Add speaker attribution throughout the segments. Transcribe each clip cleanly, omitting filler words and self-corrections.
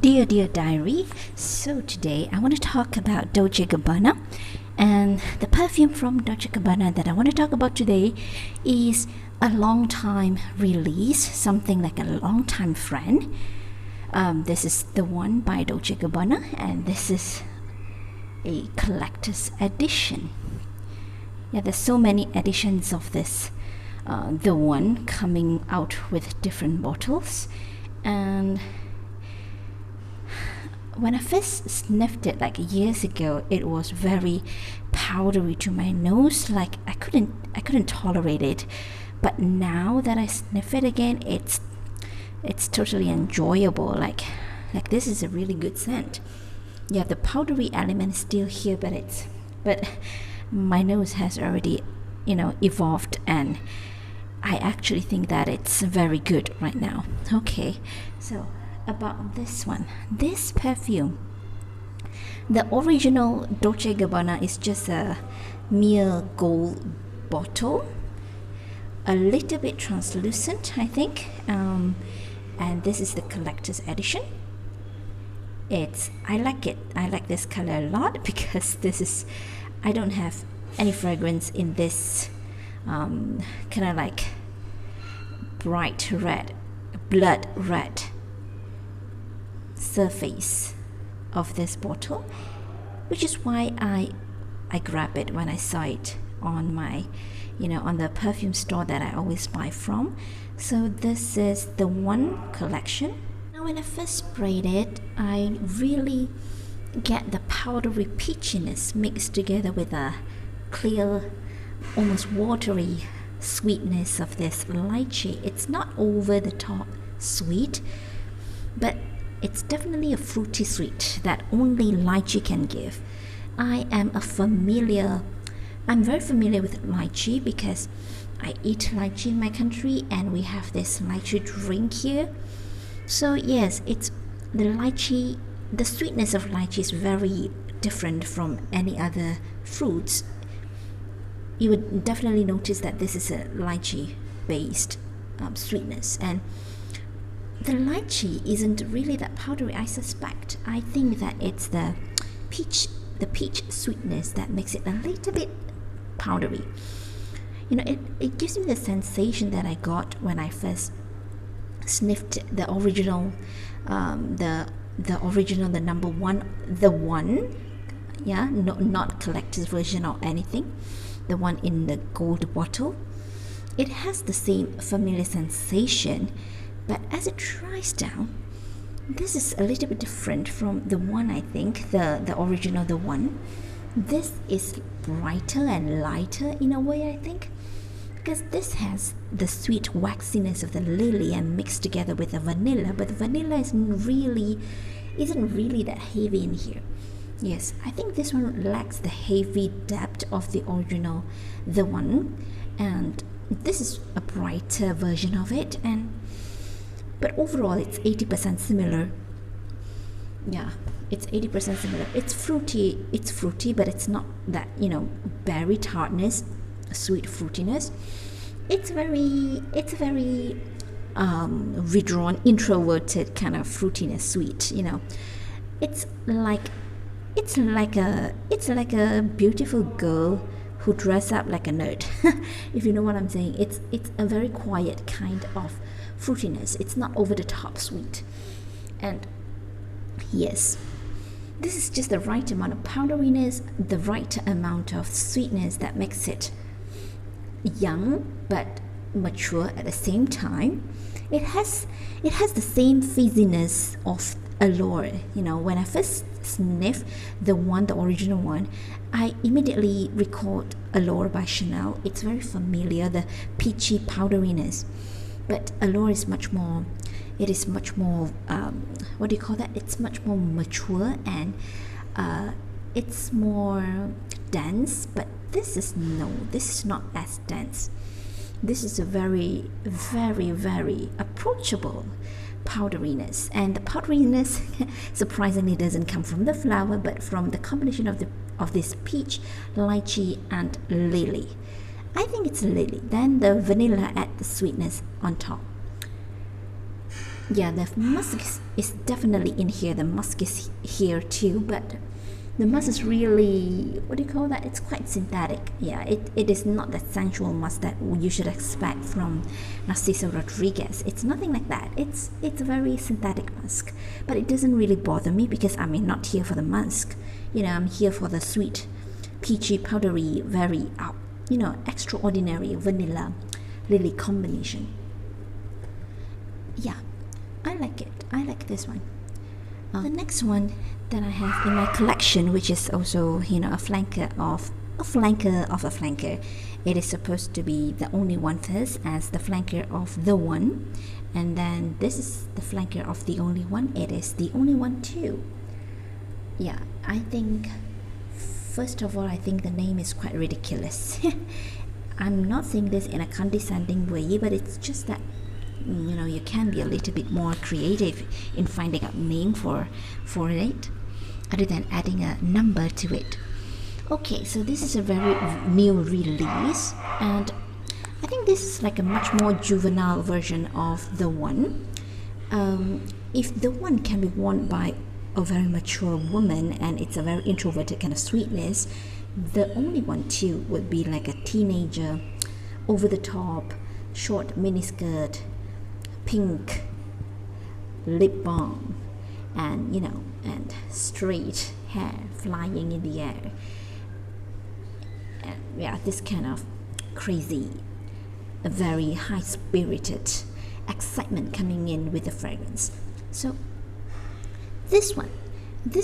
Speaker 1: Dear diary, so today I want to talk about Dolce Gabbana, and the perfume from Dolce Gabbana that I want to talk about today is a long time release, something like a long time friend. This is the one by Dolce Gabbana, and this is a collector's edition. Yeah, there's so many editions of this. The one coming out with different bottles, and when I first sniffed it like years ago, it was very powdery to my nose. Like I couldn't tolerate it. But now that I sniff it again, it's totally enjoyable. Like this is a really good scent. Yeah, the powdery element is still here, but my nose has already, evolved, and I actually think that it's very good right now. Okay, so about this one, this perfume, the original Dolce Gabbana is just a mere gold bottle, a little bit translucent, I think, and this is the collector's edition. I like it. I like this color a lot because I don't have any fragrance in this kind of like bright red, blood red surface of this bottle, which is why I grabbed it when I saw it on my on the perfume store that I always buy from. So this is the one collection. Now when I first sprayed it, I really get the powdery peachiness mixed together with a clear, almost watery sweetness of this lychee. It's not over the top sweet, but it's definitely a fruity sweet that only lychee can give. I'm very familiar with lychee because I eat lychee in my country, and we have this lychee drink here. So yes, it's the lychee. The sweetness of lychee is very different from any other fruits. You would definitely notice that this is a lychee-based sweetness, and the lychee isn't really that powdery, I suspect. I think that it's the peach sweetness that makes it a little bit powdery. It gives me the sensation that I got when I first sniffed the original, the number one, the one, yeah, not collector's version or anything, the one in the gold bottle. It has the same familiar sensation, but as it dries down, this is a little bit different from the one, I think, the original, the one. This is brighter and lighter in a way, I think, because this has the sweet waxiness of the lily and mixed together with the vanilla, but the vanilla isn't really that heavy in here. Yes, I think this one lacks the heavy depth of the original, the one, and this is a brighter version of it, but overall it's 80% similar. Yeah, it's 80% similar. It's fruity, but it's not that, berry tartness, sweet fruitiness. It's very withdrawn, introverted kind of fruitiness, sweet. It's like a beautiful girl who dress up like a nerd. If you know what I'm saying. It's a very quiet kind of fruitiness. It's not over the top sweet. And yes, this is just the right amount of powderiness, the right amount of sweetness that makes it young but mature at the same time. It has the same fizziness of Allure. When I first sniffed the original one, I immediately recalled Allure by Chanel. It's very familiar, the peachy powderiness, but Allure is much more. It is much more. What do you call that? It's much more mature, and it's more dense. But this is not as dense. This is a very, very, very approachable powderiness, and the powderiness surprisingly doesn't come from the flower, but from the combination of this peach, lychee, and lily. I think it's lily. Then the vanilla adds the sweetness on top. Yeah, the musk is definitely in here. The musk is here too, but the musk is really, what do you call that? It's quite synthetic. Yeah, it is not that sensual musk that you should expect from Narciso Rodriguez. It's nothing like that. It's a very synthetic musk, but it doesn't really bother me because I'm not here for the musk. I'm here for the sweet, peachy, powdery, very extraordinary vanilla lily combination. Yeah, I like it. I like this one. The next one that I have in my collection, which is also a flanker of a flanker. It is supposed to be the only one first as the flanker of the one, and then this is the flanker of the only one. It is the only one too. Yeah, I think first of all, I think the name is quite ridiculous. I'm not saying this in a condescending way, but it's just that you can be a little bit more creative in finding a name for it other than adding a number to it. Okay, so this is a very new release, and I think this is like a much more juvenile version of the one. If the one can be worn by a very mature woman and it's a very introverted kind of sweetness, the only one too would be like a teenager, over the top, short miniskirt, pink lip balm, and and straight hair flying in the air, and yeah, this kind of crazy, a very high-spirited excitement coming in with the fragrance. So this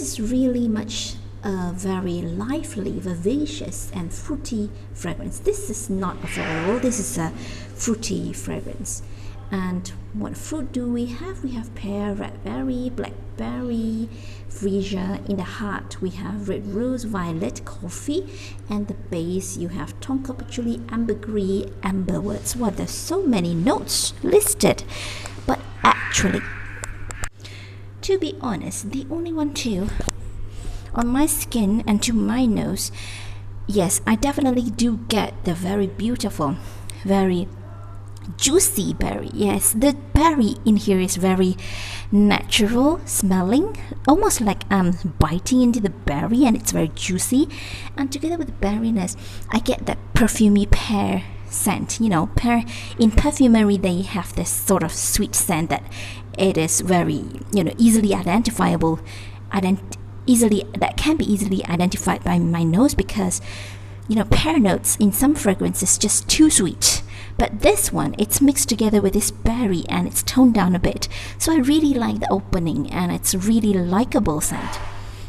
Speaker 1: is really much a very lively, vivacious, and fruity fragrance. This is not a floral, this is a fruity fragrance. And what fruit do we have? We have pear, raspberry, blackberry, freesia. In the heart, we have red rose, violet, coffee. And the base, you have tonka patchouli, ambergris, amberwoods. Wow, there's so many notes listed. But actually, to be honest, the only one too, on my skin and to my nose, yes, I definitely do get the very beautiful, very juicy berry. Yes, the berry in here is very natural smelling, almost like I'm biting into the berry, and it's very juicy. And together with the berryness, I get that perfumey pear scent. Pear in perfumery, they have this sort of sweet scent that it is very easily identifiable, that can be easily identified by my nose, because pear notes in some fragrances just too sweet. But this one, it's mixed together with this berry and it's toned down a bit. So I really like the opening, and it's really likable scent.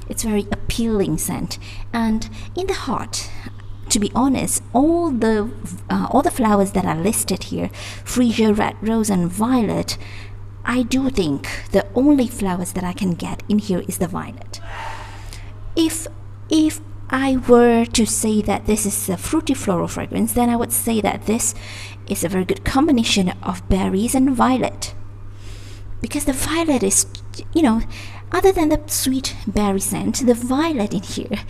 Speaker 1: It's very appealing scent. And in the heart, to be honest, all the flowers that are listed here, freesia, red rose, and violet, I do think the only flowers that I can get in here is the violet. If I were to say that this is a fruity floral fragrance, then I would say that this is a very good combination of berries and violet. Because the violet is, other than the sweet berry scent, the violet in here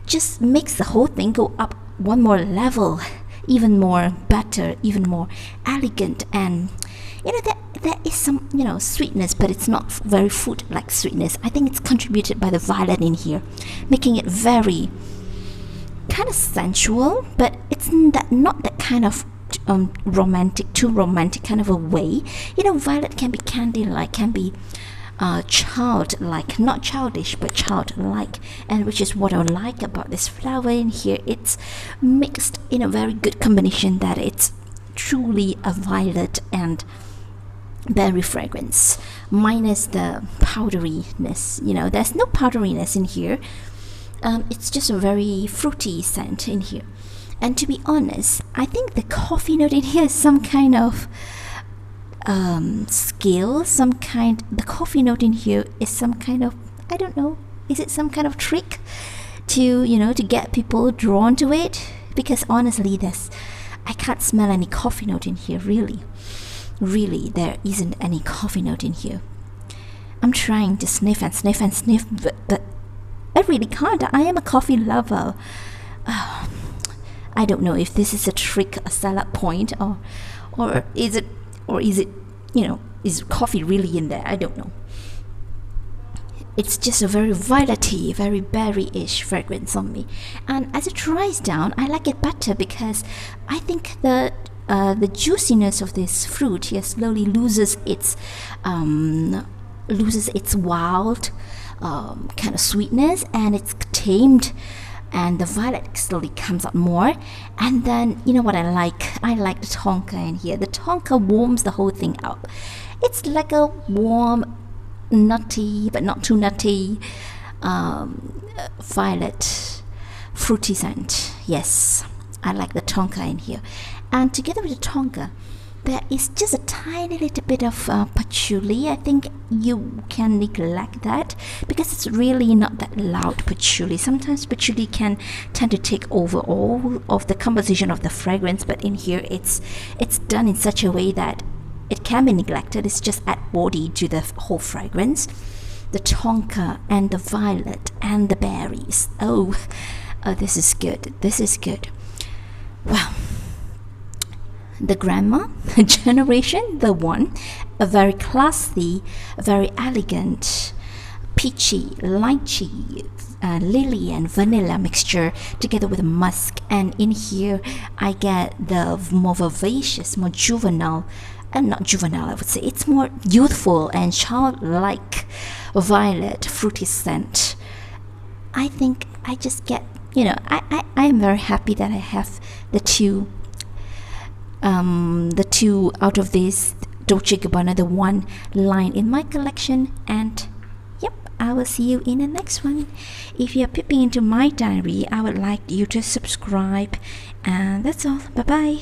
Speaker 1: just makes the whole thing go up one more level, even more better, even more elegant. And there is some sweetness, but it's not very fruit like sweetness. I think it's contributed by the violet in here, making it very kind of sensual, but it's not that kind of too romantic kind of a way. Violet can be candy-like, can be childlike, not childish but childlike, and which is what I like about this flower in here. It's mixed in a very good combination that it's truly a violet and berry fragrance, minus the powderiness. There's no powderiness in here. It's just a very fruity scent in here. And to be honest, I think the coffee note in here is some kind of skill, the coffee note in here is some kind of, I don't know, is it some kind of trick to get people drawn to it? Because honestly, I can't smell any coffee note in here, really, there isn't any coffee note in here. I'm trying to sniff and sniff and sniff, but I really can't. I am a coffee lover. I don't know if this is a trick, a sellout point, or is it is coffee really in there? I don't know. It's just a very violety, very berry-ish fragrance on me. And as it dries down, I like it better because I think the juiciness of this fruit here slowly loses its wild kind of sweetness, and it's tamed, and the violet slowly comes out more. And then, you know what I like? I like the tonka in here. The tonka warms the whole thing up. It's like a warm, nutty, but not too nutty, violet, fruity scent. Yes, I like the tonka in here. And together with the tonka, there is just a tiny little bit of patchouli. I think you can neglect that because it's really not that loud patchouli. Sometimes patchouli can tend to take over all of the composition of the fragrance, but in here it's done in such a way that it can be neglected. It's just add body to the whole fragrance. The tonka and the violet and the berries. Oh, this is good. This is good. Well, the grandma generation, the one, a very classy, very elegant, peachy, lychee, lily and vanilla mixture together with musk. And in here I get the more vivacious, more juvenile, and not juvenile, I would say it's more youthful and childlike violet fruity scent. I think I just get, I am very happy that I have the two out of this Dolce Gabbana, the one line in my collection. And yep, I will see you in the next one. If you are peeping into my diary, I would like you to subscribe, and that's all. Bye bye.